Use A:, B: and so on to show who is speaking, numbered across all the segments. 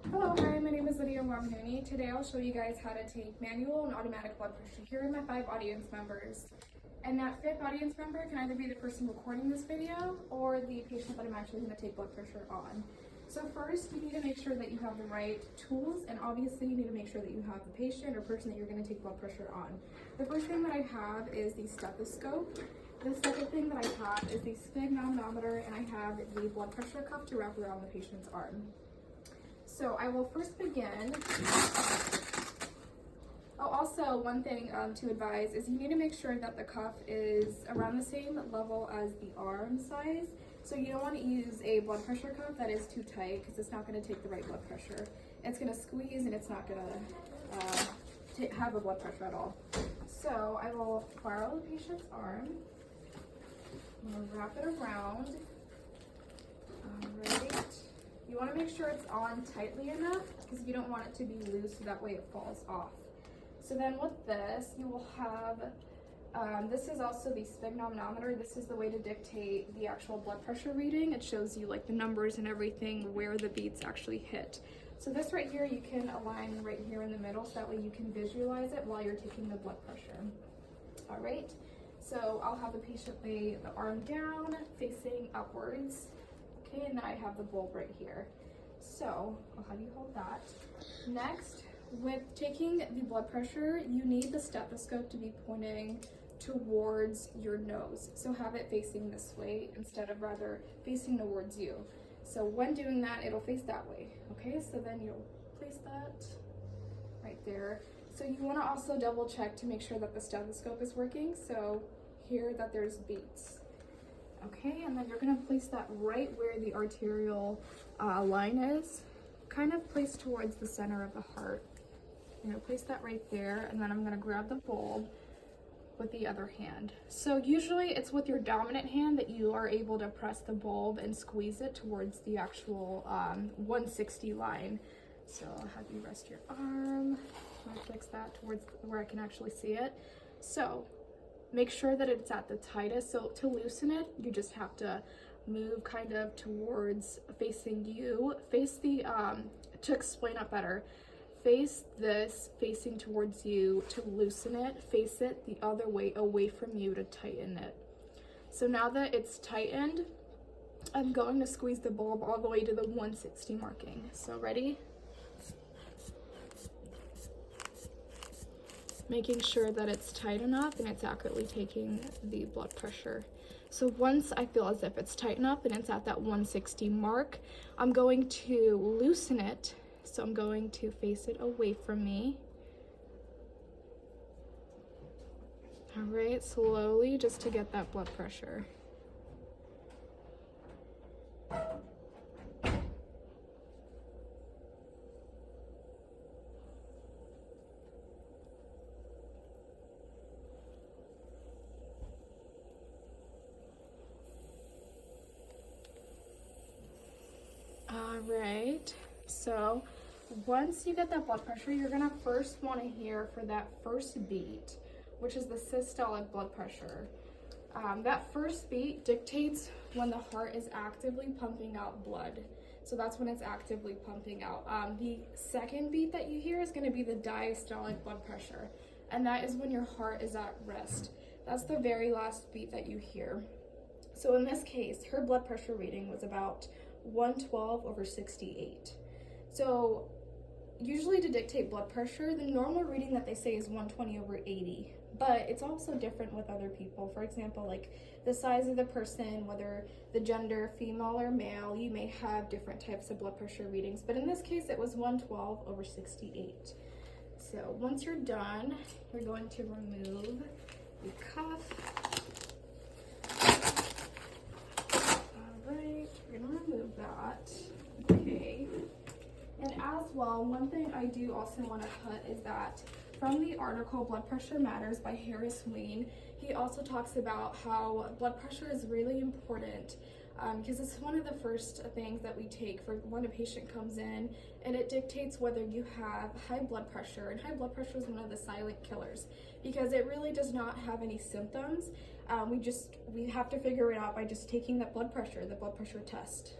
A: Hello, hi, my name is Lydia Romnoni. Today I'll show you guys how to take manual and automatic blood pressure. Here are my 5 audience members. And that 5th audience member can either be the person recording this video or the patient that I'm actually going to take blood pressure on. So first, you need to make sure that you have the right tools, and obviously you need to make sure that you have the patient or person that you're going to take blood pressure on. The first thing that I have is the stethoscope. The second thing that I have is the sphygmomanometer, and I have the blood pressure cuff to wrap around the patient's arm. So I will first begin. Oh, also one thing to advise is you need to make sure that the cuff is around the same level as the arm size. So you don't want to use a blood pressure cuff that is too tight because it's not going to take the right blood pressure. It's going to squeeze and it's not going to have a blood pressure at all. So I will borrow the patient's arm. I'm going to wrap it around. All right. You want to make sure it's on tightly enough because you don't want it to be loose so that way it falls off. So then with this, you will have, this is also the sphygmomanometer. This is the way to dictate the actual blood pressure reading. It shows you like the numbers and everything where the beats actually hit. So this right here, you can align right here in the middle so that way you can visualize it while you're taking the blood pressure. All right, so I'll have the patient lay the arm down facing upwards. Okay, and then I have the bulb right here. So I'll have you hold that. Next, with taking the blood pressure, you need the stethoscope to be pointing towards your nose. So have it facing this way instead of rather facing towards you. So when doing that, it'll face that way. Okay, so then you'll place that right there. So you want to also double check to make sure that the stethoscope is working. So here that there's beats. Okay, and then you're going to place that right where the arterial line is, kind of placed towards the center of the heart. You're going to place that right there, and then I'm going to grab the bulb with the other hand. So usually it's with your dominant hand that you are able to press the bulb and squeeze it towards the actual 160 line. So I'll have you rest your arm. I'll fix that towards where I can actually see it. So make sure that it's at the tightest. So to loosen it, you just have to move kind of towards facing you. Face the, to explain it better, face this facing towards you to loosen it. Face it the other way away from you to tighten it. So now that it's tightened, I'm going to squeeze the bulb all the way to the 160 marking. So ready? Making sure that it's tight enough and it's accurately taking the blood pressure. So once I feel as if it's tight enough and it's at that 160 mark, I'm going to loosen it. So I'm going to face it away from me. All right, slowly just to get that blood pressure. All right, so once you get that blood pressure, you're gonna first wanna hear for that first beat, which is the systolic blood pressure. That first beat dictates when the heart is actively pumping out blood. So that's when it's actively pumping out. The second beat that you hear is gonna be the diastolic blood pressure, and that is when your heart is at rest. That's the very last beat that you hear. So in this case, her blood pressure reading was about 112/68. So usually to dictate blood pressure, the normal reading that they say is 120/80, but it's also different with other people. For example, like the size of the person, whether the gender, female or male, you may have different types of blood pressure readings, but in this case it was 112/68. So once you're done, we're going to remove the cuff. We're gonna remove that. Okay. And as well, one thing I do also want to put is that from the article Blood Pressure Matters by Harris Wayne, he also talks about how blood pressure is really important because it's one of the first things that we take for when a patient comes in, and it dictates whether you have high blood pressure. And high blood pressure is one of the silent killers because it really does not have any symptoms. We have to figure it out by just taking that blood pressure, the blood pressure test.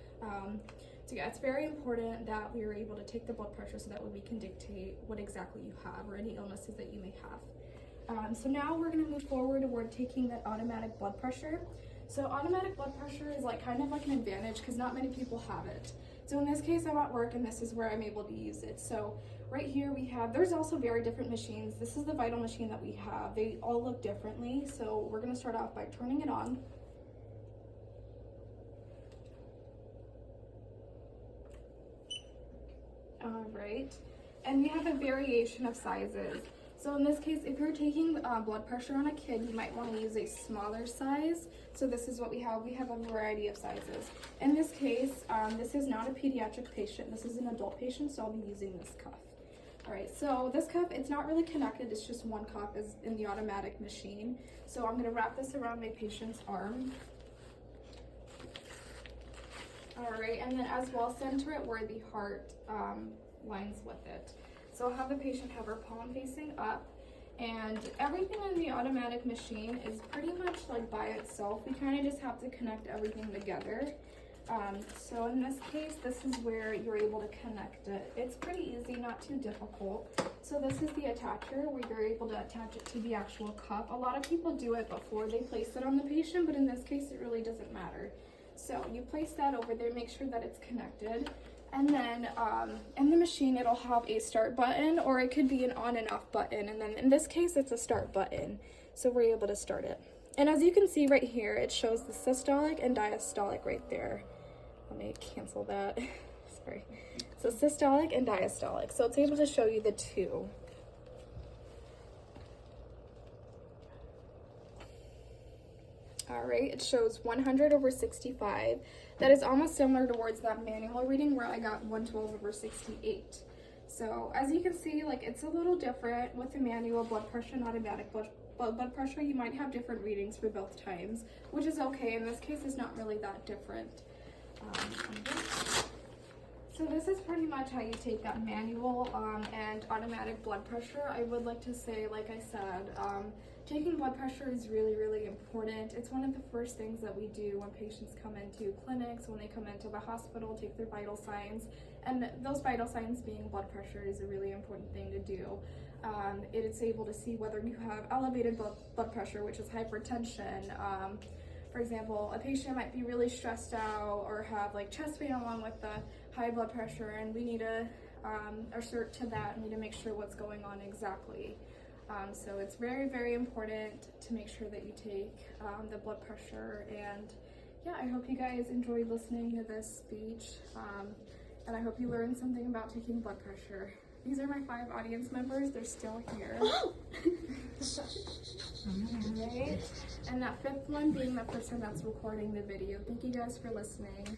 A: So yeah, it's very important that we are able to take the blood pressure so that way we can dictate what exactly you have or any illnesses that you may have. So now we're going to move forward toward taking that automatic blood pressure. So automatic blood pressure is like kind of like an advantage because not many people have it. So in this case, I'm at work and this is where I'm able to use it. So right here we have, there's also very different machines. This is the Vital machine that we have. They all look differently. So we're going to start off by turning it on. All right, and we have a variation of sizes. So in this case, if you're taking blood pressure on a kid, you might want to use a smaller size. So this is what we have. We have a variety of sizes. In this case, this is not a pediatric patient. This is an adult patient, so I'll be using this cuff. All right, so this cuff, it's not really connected. It's just one cuff is in the automatic machine. So I'm going to wrap this around my patient's arm. All right, and then as well, center it where the heart lines with it. So I'll have the patient have her palm facing up, and everything in the automatic machine is pretty much like by itself. We kind of just have to connect everything together. So in this case, this is where you're able to connect it. It's pretty easy, not too difficult. So this is the attacher where you're able to attach it to the actual cuff. A lot of people do it before they place it on the patient, but in this case, it really doesn't matter. So you place that over there, make sure that it's connected. And then in the machine, it'll have a start button, or it could be an on and off button. And then in this case, it's a start button. So we're able to start it. And as you can see right here, it shows the systolic and diastolic right there. Let me cancel that. Sorry. So systolic and diastolic. So it's able to show you the two. All right, it shows 100/65. That is almost similar towards that manual reading where I got 112/68. So as you can see, like it's a little different with the manual blood pressure and automatic blood pressure. You might have different readings for both times, which is okay. In this case, it's not really that different. So this is pretty much how you take that manual and automatic blood pressure. I would like to say, like I said, taking blood pressure is really, really important. It's one of the first things that we do when patients come into clinics, when they come into the hospital, take their vital signs. And those vital signs being blood pressure is a really important thing to do. It's able to see whether you have elevated blood pressure, which is hypertension. For example, a patient might be really stressed out or have like chest pain along with the high blood pressure, and we need to assert to that and need to make sure what's going on exactly. So it's very, very important to make sure that you take the blood pressure. And yeah, I hope you guys enjoyed listening to this speech. And I hope you learned something about taking blood pressure. These are my 5 audience members. They're still here. Alright. And that 5th one being the person that's recording the video. Thank you guys for listening.